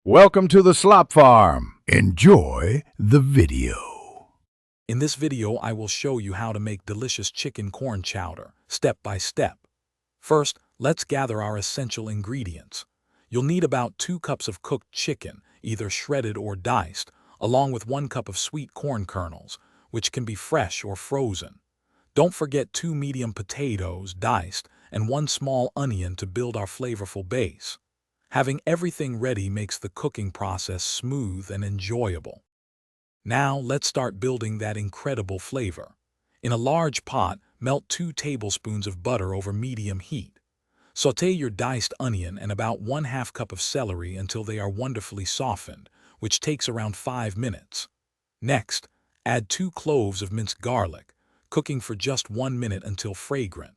Welcome to the Slop Farm. Enjoy the video. In this video, I will show you how to make delicious chicken corn chowder, step by step. First, let's gather our essential ingredients. You'll need about 2 cups of cooked chicken, either shredded or diced, along with 1 cup of sweet corn kernels, which can be fresh or frozen. Don't forget 2 medium potatoes, diced, and 1 small onion to build our flavorful base. Having everything ready makes the cooking process smooth and enjoyable. Now let's start building that incredible flavor. In a large pot, melt 2 tablespoons of butter over medium heat. Sauté your diced onion and about 1/2 cup of celery until they are wonderfully softened, which takes around 5 minutes. Next, add 2 cloves of minced garlic, cooking for just 1 minute until fragrant.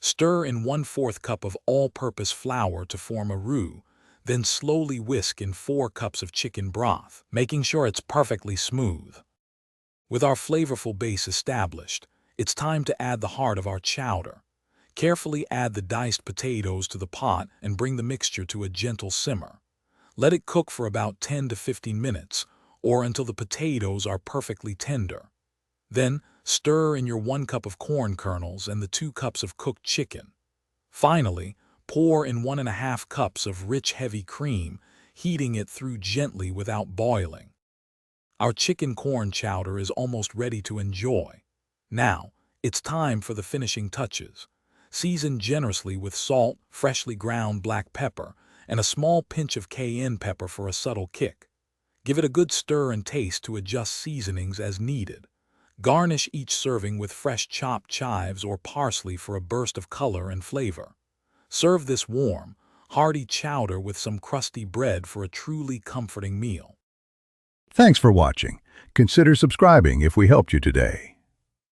Stir in 1/4 cup of all-purpose flour to form a roux, then slowly whisk in 4 cups of chicken broth, making sure it's perfectly smooth. With our flavorful base established, it's time to add the heart of our chowder. Carefully add the diced potatoes to the pot and bring the mixture to a gentle simmer. Let it cook for about 10 to 15 minutes, or until the potatoes are perfectly tender. Then, stir in your 1 cup of corn kernels and the 2 cups of cooked chicken. Finally, pour in 1½ cups of rich heavy cream, heating it through gently without boiling. Our chicken corn chowder is almost ready to enjoy. Now, it's time for the finishing touches. Season generously with salt, freshly ground black pepper, and a small pinch of cayenne pepper for a subtle kick. Give it a good stir and taste to adjust seasonings as needed. Garnish each serving with fresh chopped chives or parsley for a burst of color and flavor. Serve this warm, hearty chowder with some crusty bread for a truly comforting meal. Thanks for watching. Consider subscribing if we helped you today.